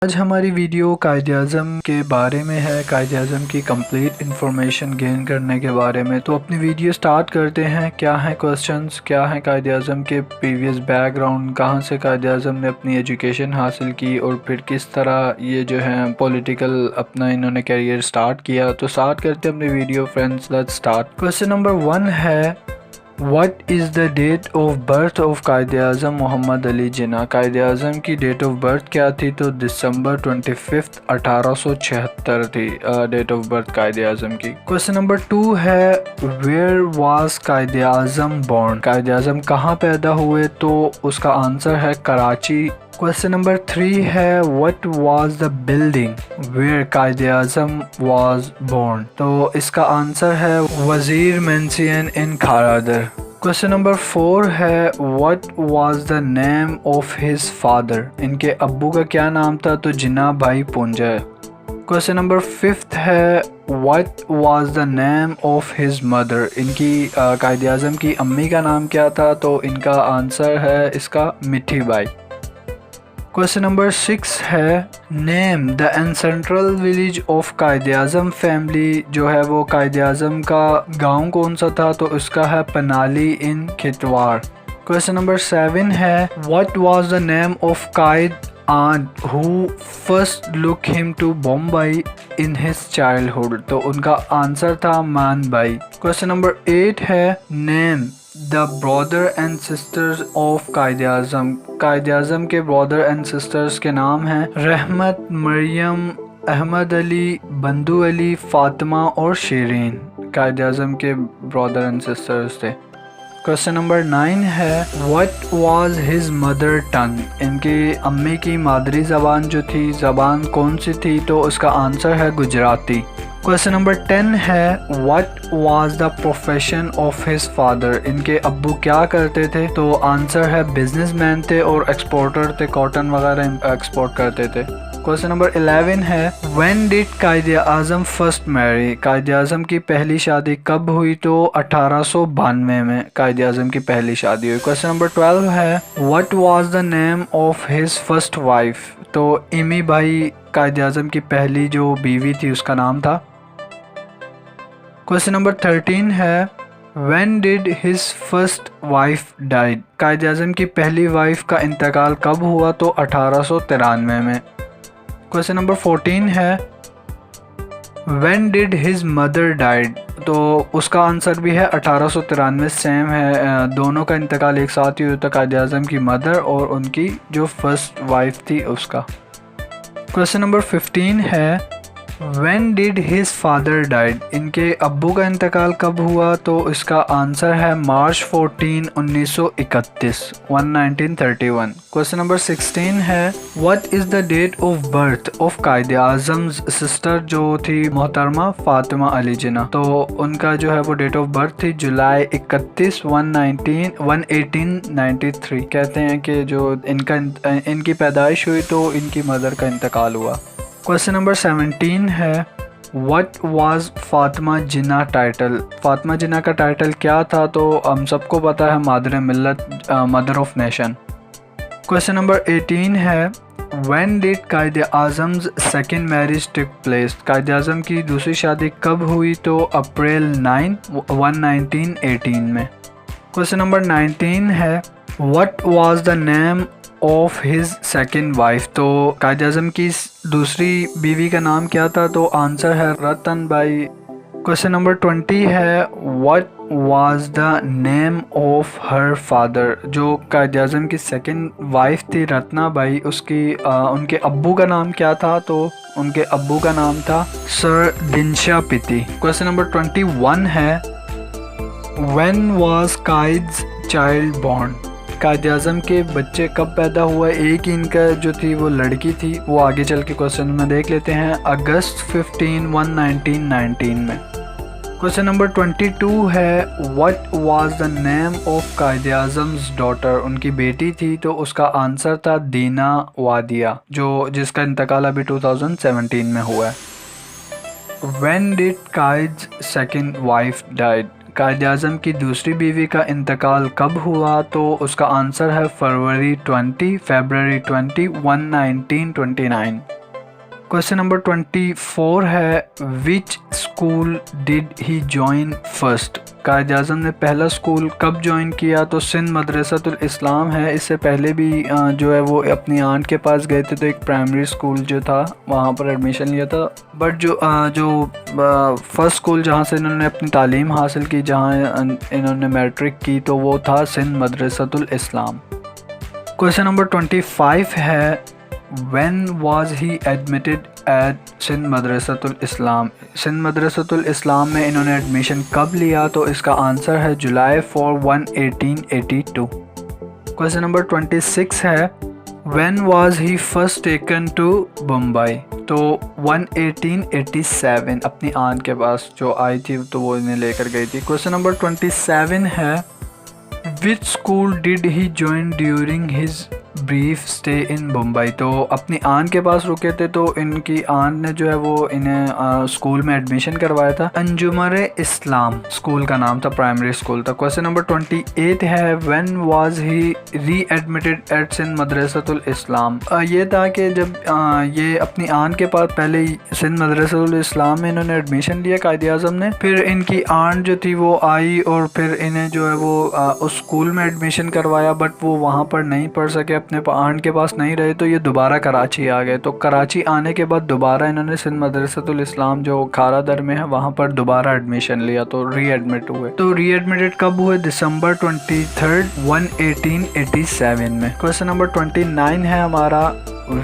आज हमारी वीडियो कायद-ए-आज़म के बारे में है। कायद-ए-आज़म की कंप्लीट इंफॉर्मेशन गेन करने के बारे में। तो अपनी वीडियो स्टार्ट करते हैं। क्या हैं क्वेश्चंस, क्या हैं कायद-ए-आज़म के प्रीवियस बैकग्राउंड, कहां से कायद-ए-आज़म ने अपनी एजुकेशन हासिल की और फिर किस तरह ये जो है पॉलिटिकल अपना इन्होंने करियर स्टार्ट किया। तो स्टार्ट करते हैं अपनी video friends, let's start. Question number 1 है What is the date of birth of Quaid-e-Azam Mohammad Ali Jinnah. Quaid-e-Azam की डेट ऑफ बर्थ क्या थी? तो दिसंबर 25 1876 थी डेट ऑफ बर्थ कायद-ए-आज़म की। क्वेश्चन नंबर 2 है Where was Quaid-e-Azam born। Quaid-e-Azam कहाँ पैदा हुए? तो उसका आंसर है कराची। क्वेश्चन नंबर 3 है What was the building where Quaid-e-Azam was born। तो इसका आंसर है वज़ीर मेंसियन इन खारादर। क्वेश्चन नंबर 4 है What was the name of his father। इनके अब्बू का क्या नाम था? तो जिन्ना भाई पुंजा। क्वेश्चन नंबर 5 है What was the name of his mother। इनकी कायद-ए-आज़म की अम्मी का नाम क्या था? तो इनका आंसर है इसका मिठी बाई। क्वेश्चन नंबर 6 है name the ancestral village of Quaid-e-Azam family. जो है वो कायद-ए-आज़म का गांव कौन सा था? तो इसका है पनाली इन खितवाड़। क्वेश्चन नंबर 7 है what was the name of Quaid aunt who first look him to Bombay in his childhood। तो उनका आंसर था मान बाई। क्वेश्चन नंबर 8 है name the brother and sisters of Quaid-e-Azam. Quaid-e-Azam के ब्रदर एंड सिस्टर्स के नाम हैं रहमत, मरियम, अहमद अली, बंदू अली, फातिमा और शीरीन। कायद-ए-आज़म के ब्रदर एंड सिस्टर्स थे। क्वेश्चन नंबर 9 है what was his mother tongue. इनकी अम्मी की मादरी ज़बान जो थी, ज़बान कौन सी थी? तो उसका आंसर है गुजराती। क्वेश्चन नंबर 10 है what was the profession of his father. इनके अब्बू क्या करते थे? तो आंसर है बिजनेसमैन थे और एक्सपोर्टर थे, कॉटन वगैरह एक्सपोर्ट करते थे। क्वेश्चन नंबर 11 है when did Quaid-e-Azam first marry. Quaid-e-Azam की पहली शादी कब हुई? तो 1892 में कायद-ए-आज़म की पहली शादी हुई। क्वेश्चन नंबर 12 है what was the name of his first wife. तो इमी भाई कायद-ए-आज़म की पहली जो बीवी थी उसका नाम था। क्वेश्चन नंबर 13 है When did his first wife died। Quaid-e-Azam की पहली वाइफ का इंतकाल कब हुआ? तो 1893 में। क्वेश्चन नंबर 14 है When did his mother died। तो उसका आंसर भी है 1893, सेम है, दोनों का इंतकाल एक साथ ही हुआ था, कायद-ए-आज़म की मदर और उनकी जो फर्स्ट वाइफ थी उसका। क्वेश्चन नंबर 15 है When did his father died। इनके अब्बू का इंतकाल कब हुआ? तो इसका आंसर है मार्च 14 1931 1931। क्वेश्चन नंबर 16 है What is the date of birth of Quaid-e-Azam's sister जो थी मोहतरमा फातिमा अली जिन्ना। तो उनका जो है वो डेट ऑफ बर्थ थी जुलाई 31 1893। कहते हैं कि जो इनकी पैदाइश हुई तो इनकी मदर का इंतकाल हुआ। क्वेश्चन नंबर 17 है what was Fatima Jinnah title. Fatima Jinnah का टाइटल क्या था? तो हम सबको पता है मादर मिल्लत, mother of nation. Question number 18 है when did Quaid-e-Azam's second marriage take place. Quaid-e-Azam की दूसरी शादी कब हुई? तो अप्रैल 9 1918 में। क्वेश्चन नंबर 19 है what was the name of his second wife. तो कायद-ए-आज़म की दूसरी बीवी का नाम क्या था? तो आंसर है रतन बाई। क्वेश्चन नंबर 20 है what was the name of her father. जो कायद-ए-आज़म की सेकेंड वाइफ थी रत्ना बाई, उनके अब्बू का नाम क्या था? तो उनके अब्बू का नाम था sir Dinshaw Petit. Question number 21 है when was Quaid's child born. Quaid-e-Azam के बच्चे कब पैदा हुआ? एक ही इनका जो थी वो लड़की थी, वो आगे चल के क्वेश्चन में देख लेते हैं। अगस्त 15 1919 में। क्वेश्चन नंबर 22 है what was the name of Quaid-e-Azam's daughter. उनकी बेटी थी तो उसका आंसर था दीना वादिया, जिसका इंतकाल अभी 2017 में हुआ है। When did Quaid's second wife died. Quaid Azam की दूसरी बीवी का इंतकाल कब हुआ? तो उसका आंसर है फरवरी 20 1929। क्वेश्चन नंबर 24 है which school did he join first? Quaid Azam ने पहला स्कूल कब ज्वाइन किया? तो सिंध मदरसतुल इस्लाम है। इससे पहले भी जो है वो अपनी आंट के पास गए थे तो एक प्राइमरी स्कूल जो था वहाँ पर एडमिशन लिया था। बट जो फर्स्ट स्कूल जहाँ से इन्होंने अपनी तालीम हासिल की, जहाँ इन्होंने मैट्रिक की, तो वो था सिंध मदरसतुल इस्लाम। क्वेश्चन नंबर 25 है When was he admitted at Sindh Madrasatul Islam? Sindh Madrasatul इस्लाम में इन्होंने एडमिशन कब लिया? तो इसका आंसर है जुलाई 4 1882। क्वेश्चन नंबर 26 है When was he first taken to Bombay? तो 1887 अपनी आंट के पास जो आई थी तो वो इन्हें लेकर गई थी। क्वेश्चन नंबर 27 है Which school did he join during his brief stay in Mumbai? तो अपनी आंट के पास रुके थे तो इनकी आंट ने जो है वो इन्हें स्कूल में एडमिशन करवाया था। अंजुमन इस्लाम स्कूल का नाम था, प्राइमरी स्कूल था। क्वेश्चन नंबर 28 है व्हेन वाज ही री एडमिटेड एट सिंध मदरसतुल इस्लाम? ये था कि जब ये अपनी आंट के पास पहले सिंध मदरसतुल इस्लाम में इन्होंने एडमिशन लिया कायद आज़म ने, फिर इनकी आंट जो थी वो आई और फिर इन्हें जो है वो उस स्कूल में एडमिशन करवाया, बट वो वहाँ पर नहीं पढ़ सके, अपने आंट के पास नहीं रहे, तो ये दोबारा कराची आ गए। तो कराची आने के बाद दोबारा इन्होंने सिंध मदरसतुल इस्लाम जो खारा दर में है वहाँ पर दोबारा एडमिशन लिया, तो री एडमिट हुए। तो री एडमिटेड कब हुए? दिसंबर 23 1887 में। क्वेश्चन नंबर 29 है हमारा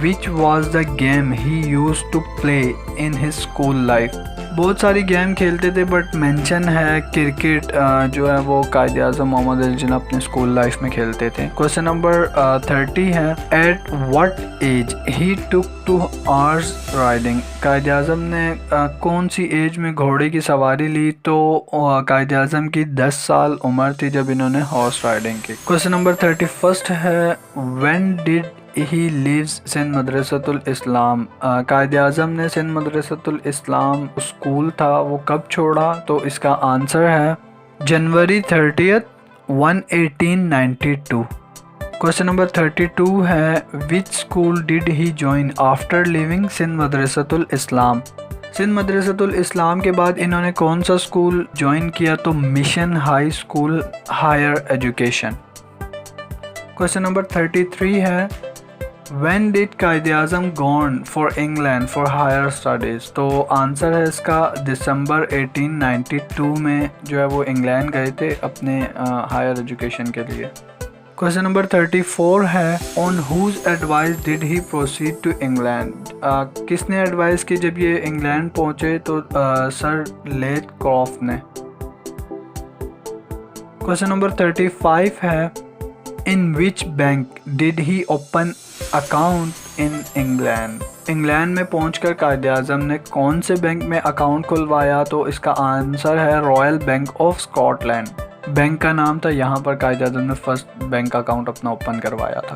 which was the game he use to play in his school life? बहुत सारी गेम खेलते थे बट मेंशन है क्रिकेट जो है वो कायद आज़म मोहम्मद अली जिन्ना अपने स्कूल लाइफ में खेलते थे। क्वेश्चन नंबर 30 है at what age he took to horse riding? Quaid Azam ने कौन सी एज में घोड़े की सवारी ली? तो कायद आज़म की 10 साल उम्र थी जब इन्होंने हॉर्स राइडिंग की। क्वेश्चन नंबर 31 है when did he leaves Sindh Madrasatul Islam? Quaid Azam ने सिंध मदरसतुल इस्लाम स्कूल था वो कब छोड़ा? तो इसका आंसर है जनवरी 30 1892। क्वेश्चन नंबर 32 है which school did he join after leaving Sindh Madrasatul Islam? Sindh Madrasatul Islam के बाद इन्होंने कौन सा स्कूल ज्वाइन किया? तो mission high school higher education. Question number 33 है When did Quaid Azam gone for England for higher studies? तो आंसर है इसका दिसंबर 1892 में जो है वो इंग्लैंड गए थे अपने हायर एजुकेशन के लिए। क्वेश्चन नंबर 34 है on whose advice did he proceed to England? किसने एडवाइस की जब ये इंग्लैंड पहुँचे? तो सर लेट क्रॉफ्ट ने। क्वेश्चन नंबर 35 है in which bank did he open account in England? England में पहुंचकर कायद आज़म ने कौन से बैंक में अकाउंट खुलवाया? तो इसका आंसर है royal bank of Scotland, bank का नाम था। यहाँ पर कायद आज़म ने फर्स्ट बैंक अकाउंट अपना ओपन करवाया था।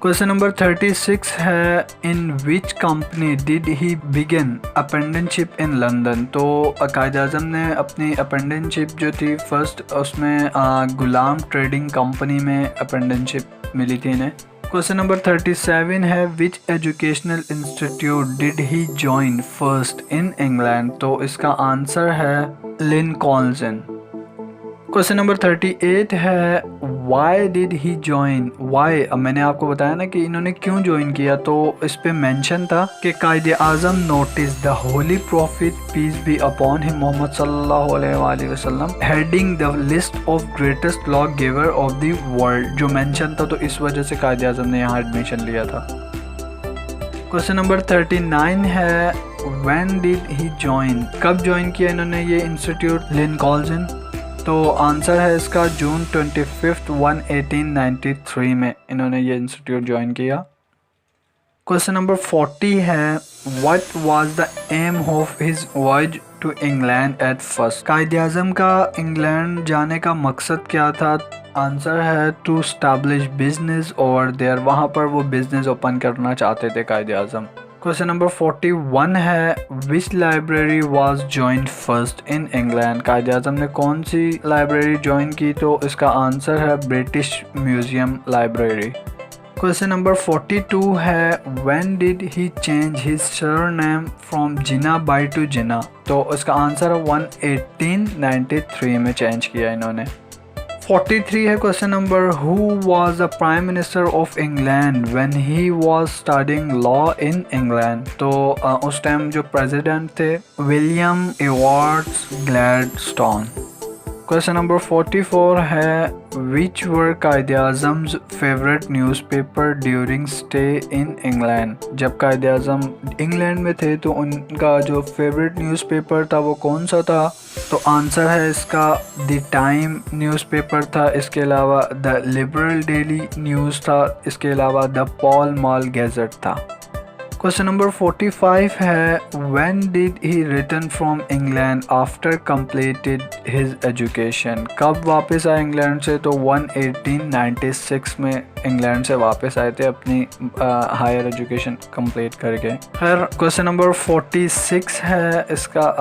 क्वेश्चन नंबर 36 है in which company did he begin apprenticeship in London? तो कायद आज़म ने अपनी अप्रेंटिसशिप जो थी फर्स्ट उसमें गुलाम ट्रेडिंग कंपनी में अप्रेंटिसशिप मिली थी इन्हें। क्वेश्चन नंबर 37 है which educational institute did he join first in England? तो इसका आंसर है लिंकॉल्न। क्वेश्चन नंबर 38 है why did he join? Why, अब मैंने आपको बताया ना कि इन्होंने क्यों ज्वाइन किया, तो इस पे मेंशन था कि Quaid Azam notice the holy prophet peace be upon him Muhammad सल्लल्लाहु अलैहि वसल्लम heading the list of greatest law giver of the world, जो मेंशन था, तो इस वजह से कायद आज़म ने यहाँ एडमिशन लिया था। क्वेश्चन नंबर 39 है व्हेन डिड ही जॉइन? कब ज्वाइन किया इन्होंने ये इंस्टीट्यूट लिंकॉल्न? तो आंसर है इसका जून 25 1893 में इन्होंने ये इंस्टीट्यूट ज्वाइन किया। क्वेश्चन नंबर 40 है what was the aim of his voyage to England at first? Quaid Azam का इंग्लैंड जाने का मकसद क्या था? आंसर है टू स्टैब्लिश बिजनेस और देयर, वहाँ पर वो बिजनेस ओपन करना चाहते थे कायद आज़म। क्वेश्चन नंबर 41 है which library was joined first in England. Quaid Azam ने कौन सी लाइब्रेरी ज्वाइन की, तो इसका आंसर है British museum library. Question number 42 है when did he change his surname from Jinnahbhai to Jinnah, तो इसका आंसर है 1893 में चेंज किया इन्होंने। 43 है question number who was the prime minister of England when he was studying law in England, तो उस टाइम जो प्रेसिडेंट थे William Edwards Gladstone. Question number 44 है which were Quaid Azam's favourite newspaper during stay in England. जब कायद आज़म England में थे तो उनका जो फेवरेट न्यूज़पेपर था वो कौन सा था, तो आंसर है इसका द टाइम न्यूज़पेपर था, इसके अलावा द लिबरल डेली न्यूज़ था, इसके अलावा द पॉल मॉल गैजेट था। क्वेश्चन नंबर 45 है when did he return from England after completed his education. कब वापस आए इंग्लैंड से, तो 1896 में इंग्लैंड से वापस आए थे अपनी हायर एजुकेशन कंप्लीट करके। खैर क्वेश्चन नंबर 46 है इसका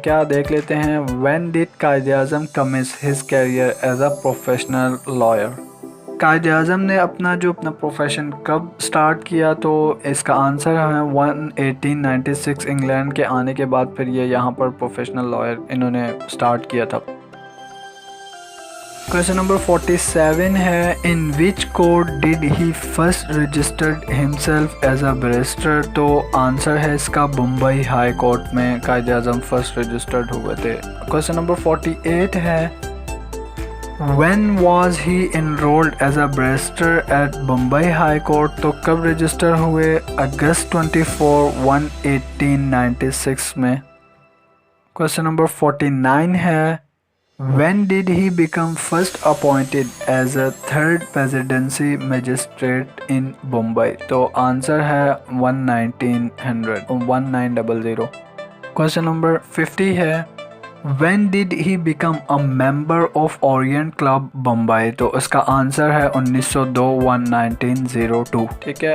क्या देख लेते हैं when did Quaid Azam commence his career as a professional lawyer. Quaid Azam ने अपना प्रोफेशन कब स्टार्ट किया, तो इसका आंसर है 1896 इंग्लैंड के आने के बाद फिर ये यहाँ पर प्रोफेशनल लॉयर इन्होंने स्टार्ट किया था। क्वेश्चन नंबर 47 है in which court did he first registered himself as a barrister, तो आंसर है इसका मुंबई हाई कोर्ट में कायद आज़म फर्स्ट रजिस्टर्ड हुए थे। क्वेश्चन नंबर 48 है When was he enrolled as a barrister at Bombay High Court, तो कब रजिस्टर हुए, अगस्त 24, 1896 में। क्वेश्चन नंबर 49 है When did he become first appointed as a third presidency magistrate in Bombay, तो answer है 1900। क्वेश्चन नंबर 50 है When did he become a member of Orient Club Bombay, तो इसका आंसर है 1902 1902। ठीक है।